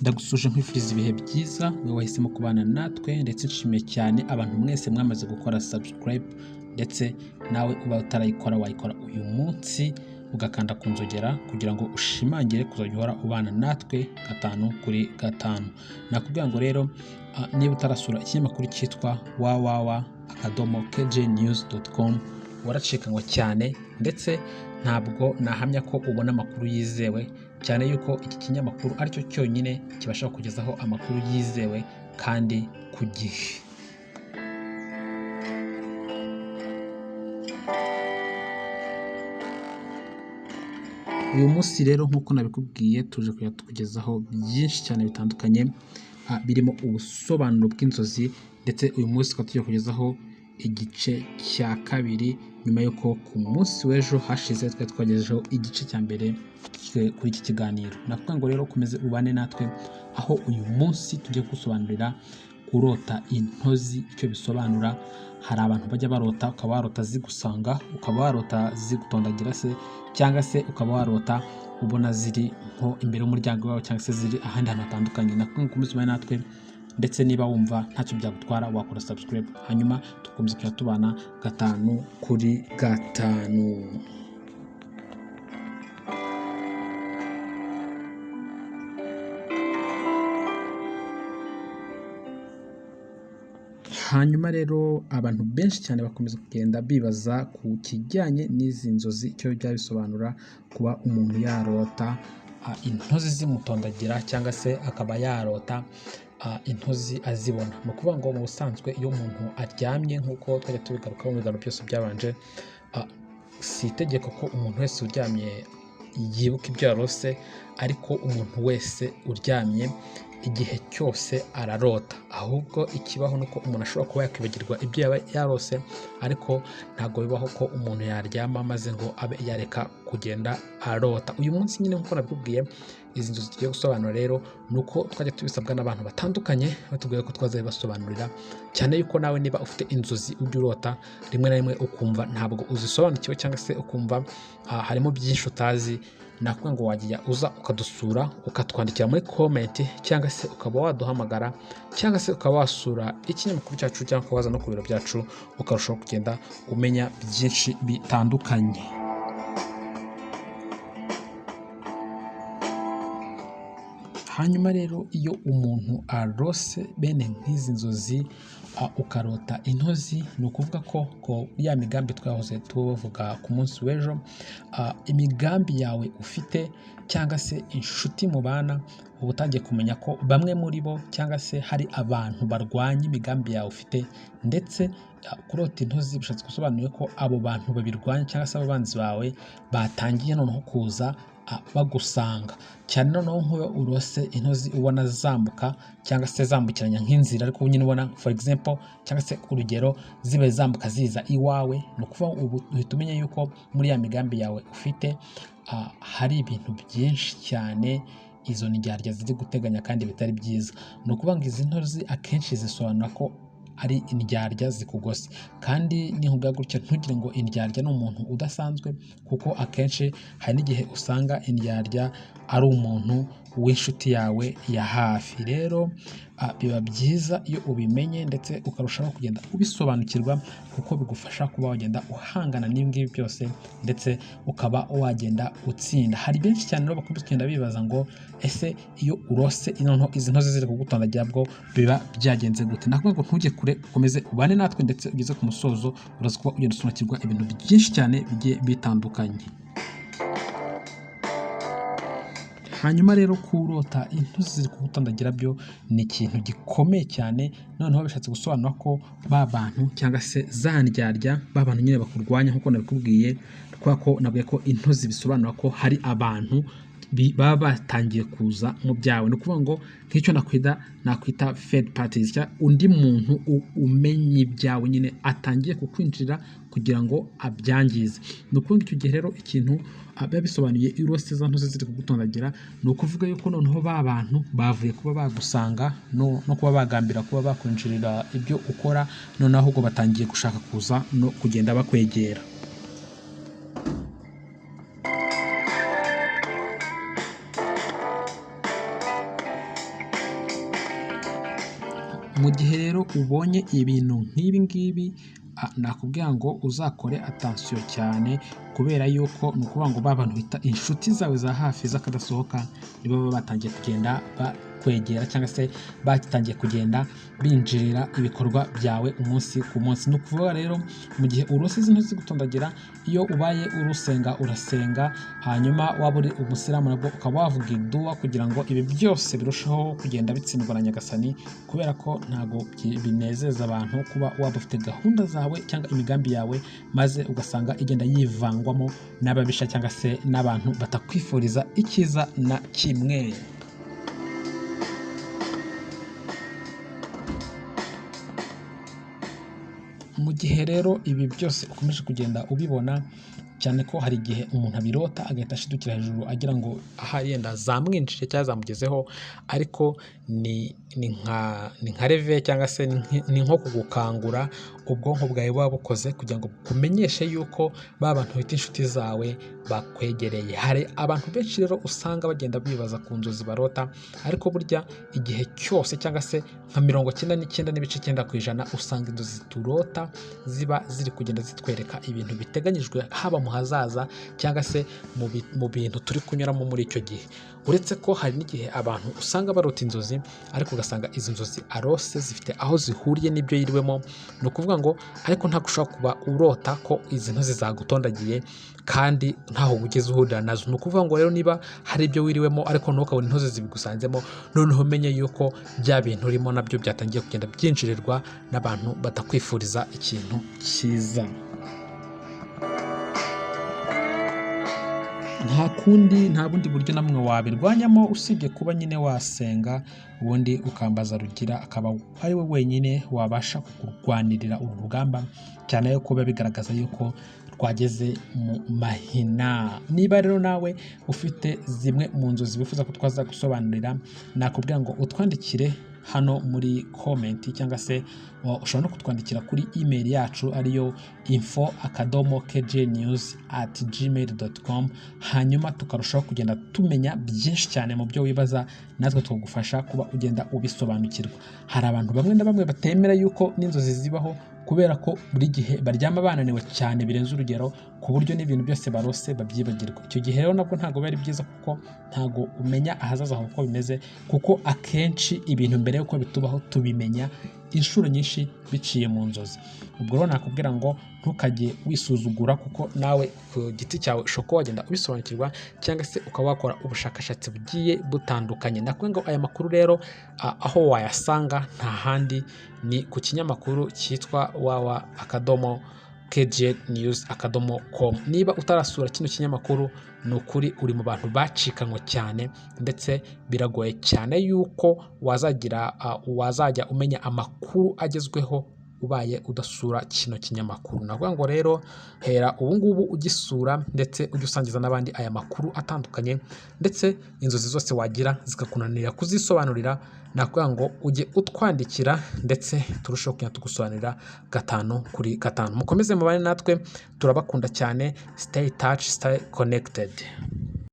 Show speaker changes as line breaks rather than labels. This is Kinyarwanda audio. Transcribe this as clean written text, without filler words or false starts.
ndagusuje nkwifuriza ibihe byiza wowe wahisemo kubana natwe ndetse nshimiye cyane abantu mwese mwamaze gukora subscribe ndetse nawe uba utarayikora wayikora uyu munsi ugakanda ku nzogera kugira ngo ushimangire kuzajya uhora ubana natwe 5/5. Nakubwira ngo rero niba utarasura ikinyamakuru cyitwa www.kjnews.com waracikanywe cyane ndetse ntabwo nahamya ko ubona amakuru yizewe cyane yuko iki kinyamakuru aricyo cyonyine kibasha kugezaho amakuru yizewe kandi ku gihe. Uyu munsi rero nk'uko nabikubwiye tuje kujya tukugezaho byinshi cyane bitandukanye birimo ubusobanuro bw'inzozi ndetse uyu munsi tukaba tugiye kugezaho igice cya kabiri nyuma y'uko ku munsi w'ejo hashize twari twagejejeho igice cya mbere kuri iki kiganiro. Nakuvuga ngo rero ukomeze ubane natwe aho uyu munsi tugiye gusobanurira kurota intozi icyo bisobanura. Hari abantu bajya barota ukaba warota zigusanga, ukaba warota zigutondagira se cyangwa se ukaba warota ubona ziri nko imbere y'umuryango wawe cyangwa se ziri ahandi hantu hatandukanye. Nakuvuga ngo ukomeze ubane natwe ndetse niba wumva ntacyo byagutwara wakora subscribe hanyuma tukomeze kujya tubana 5/5. Hanyuma rero abantu benshi cyane bakomeza kugenda bibaza ku kijyanye n'izi nzozi icyo byaba bisobanura kuba umuntu yarota intozi zimutondagira cyangwa se akaba yarota intozi azibona. Ni ukuvuga ngo mu busanzwe iyo umuntu aryamye nk'uko twajya tubigarukaho mu biganiro byose byabanje, si itegeko ko umuntu wese uryamye yibuka ibyo yarose, ariko umuntu wese uryamye igihe cyose ararota. Ahubwo ikibaho ni uko umuntu ashobora kuba yakwibagirwa ibyo yaba yarose, ariko ntabwo bibaho ko umuntu yaryama maze ngo abe yareka kugenda arota. Uyu munsi nyine nk'uko nabikubwiye izi nzozi tugiye gusobanura rero ni uko twajya tubisabwa n'abantu batandukanye batubwiye ko twazabibasobanurira, cyane yuko nawe niba ufite inzozi ujya urota rimwe na rimwe ukumva ntabwo uzisobanukiwe cyangwa se ukumva harimo byinshi utazi, nakuvuga ngo wajya uza ukadusura ukatwandikira muri comment cyangwa se ukaba waduhamagara cyangwa se ukaba wasura ikinyamakuru cyacu cyangwa ukabaza no ku biro byacu ukarushaho kugenda umenya byinshi bitandukanye. Hanyuma rero iyo umuntu arose bene nk'izi nzozi ukarota intozi, ni ukuvuga ko ya migambi twahoze tuvuga ku munsi w'ejo, imigambi yawe ufite cyangwa se inshuti mubana uba utangiye kumenya ko bamwe muri bo cyangwa se hari abantu barwanya imigambi yawe ufite, ndetse kurota intozi bishatse gusobanuye ko abo bantu babirwanya cyangwa se abanzi bawe batangiye noneho kuza bagusanga cyane. Noneho nk'iyo urose intozi ubona zambuka cyangwa se zambukiranya nk'inzira, ariko nyine ubona for example cyangwa se urugero zibe zambuka ziza iwawe, ni ukuvuga ubu uhita umenya yuko muri ya migambi yawe ufite hari ibintu byinshi cyane izo ndyarya ziri guteganya kandi bitari byiza. Ni ukuvuga ngo izi ntozi akenshi zisobanura ko ari indyarya zikugose, kandi nihuga gutya ntugire ngo indyarya ni umuntu udasanzwe, kuko akenshi hari n'igihe usanga indyarya ari umuntu w'inshuti yawe ya hafi. Rero biba byiza iyo ubimenye ndetse ukarushaho kugenda ubisobanukirwa, kuko bigufasha kuba wagenda uhangana n'ibingibi byose ndetse ukaba wagenda utsinda. Hari benshi cyane rero bakunze kugenda bibaza ngo ese iyo urose izi ntozi ziri kugutondagira bwo biba byagenze gute? Nakuvuga ngo ntujye kure, ukomeze ubane natwe ndetse ugeze ku musozo uraza kuba ugenda usobanukirwa ibintu byinshi cyane bigiye bitandukanye. Hanyuma rero kurota intozi ziri kugutondagira byo ni ikintu gikomeye cyane. Noneho bishatse gusobanura ko ba bantu cyangwa se za ndyarya ba bantu nyine bakurwanya nk'uko nabikubwiye, kubera ko nabwiye ko intozi bisobanura ko hari abantu baba batangiye kuza mu byawe. Ni ukuvuga ngo nk'icyo nakwita third parties, undi muntu umenya ibyawe nyine atangiye kukwinjira kugira ngo abyangize. Ni ukuvuga icyo gihe rero ikintu biba bisobanuye irose za ntozi ziri kugutondagira, ni ukuvuga yuko noneho ba bantu bavuye kuba bagusanga no kuba bagambira kuba bakwinjirira ibyo ukora, noneho ahubwo batangiye gushaka kuza no kugenda bakwegera. Mu gihe rero ubonye ibintu nk'ibi ngibi nakubwira ngo uzakore atansiyo cyane, kubera yuko ni ukuvuga ngo ba bantu bita inshuti zawe za hafi z'akadasohoka nibo baba batangiye kugenda bakwegera cyangwa se batangiye kugenda binjirira ibikorwa byawe umunsi ku munsi. Ni ukuvuga rero mu gihe urose izi ntozi gutondagira, iyo ubaye urusenga urasenga, hanyuma waba uri umusilamu nabwo ukaba wavuga iduwa kugira ngo ibi byose birusheho kugenda bitsindwa na Nyagasani, kubera ko ntabwo binezeza abantu kuba waba ufite gahunda zawe cyangwa imigambi yawe maze ugasanga igenda yivangwamo n'ababisha cyangwa se n'abantu batakwifuriza icyiza na kimwe. Mu gihe rero ibi byose ukomeje kugenda ubibona, cyane ko hari igihe umuntu abirota agahita ashidukira hejuru agira ngo aha yenda zamwinjije cyangwa zamugezeho, ariko ni nka reve cyangwa se ni nko kugukangura ubwonko bwawe buba bukoze kugira ngo bukumenyeshe yuko ba bantu bita inshuti zawe bakwegereye. Hari abantu benshi rero usanga bagenda bibaza ku nzozi barota, ariko burya igihe cyose cyangwa se nka 99.9% usanga inzozi turota ziba ziri kugenda zitwereka ibintu biteganyijwe haba mu hazaza cyangwa se mu bintu turi kunyuramo muri icyo gihe. Uretse ko hari n'igihe abantu usanga barota inzozi, ariko ugasanga izi nzozi arose zifite aho zihuriye n'ibyo yiriwemo. Ni ukuvuga ngo ariko ntabwo ushobora kuba urota ko izi ntozi zagutondagiye kandi ntaho ugeze uhurira nazo. Ni ukuvuga ngo rero niba hari ibyo wiriwemo ariko ntukabone intozi zibigusanzemo, noneho umenye yuko bya bintu urimo nabyo byatangiye kugenda byinjirirwa n'abantu batakwifuriza ikintu cyiza. Nta bundi buryo namwe wabirwanyamo usibye kuba nyine wasenga, ubundi ukambaza Rugira akaba ari we wenyine wabasha kurwanirira uru rugamba, cyane yuko biba bigaragaza yuko twageze mu mahina. Niba rero nawe ufite zimwe mu nzozi wifuza ko twaza gusobanurira, nakubwira ngo utwandikire hano muri komenti, cyangwa se ushobora no kutwandikira kuri email yacu ariyo info@kjnews@gmail.com, hanyuma tukarushaho kugenda tumenya byinshi cyane mu byo wibaza, natwe tukagufasha kuba ugenda ubisobanukirwa. Hari abantu bamwe na bamwe batemera yuko n'inzozi zibaho, kubera ko buri gihe baryama bananiwe cyane birenze urugero, ku buryo n'ibintu byose barose babyibagirwa. Icyo gihe rero nabwo ntabwo biba ari byiza, kuko ntabwo umenya ahazaza uko bimeze, kuko akenshi ibintu mbere yuko bitubaho tubimenya inshuro nyinshi biciye mu nzozi. Ubwo rero nakubwira ngo ntukajye wisuzugura, kuko nawe ku giti cyawe ushobora kuba wagenda ubisobanukirwa, cyangwa se ukaba wakora ubushakashatsi bugiye butandukanye. Nakubwira ngo aya makuru rero aho wayasanga nta handi, ni ku kinyamakuru cyitwa www.kjnews.com. Niba utarasura kino kinyamakuru, ni ukuri uri mu bantu bacikanywe cyane, ndetse biragoye cyane yuko wazajya umenya amakuru agezweho ubaye udasura kino kinyamakuru. Navuga ngo rero hera ubu ngubu ugisura, ndetse ujye usangiza n'abandi aya makuru atandukanye, ndetse inzozi zose wagira zikakunanira kuzisobanurira, nakuvuga ngo ujye utwandikira, ndetse turusheho kugenda tugusobanurira 5 kuri 5. Mukomeze mubane natwe, turabakunda cyane. Stay touch, stay connected.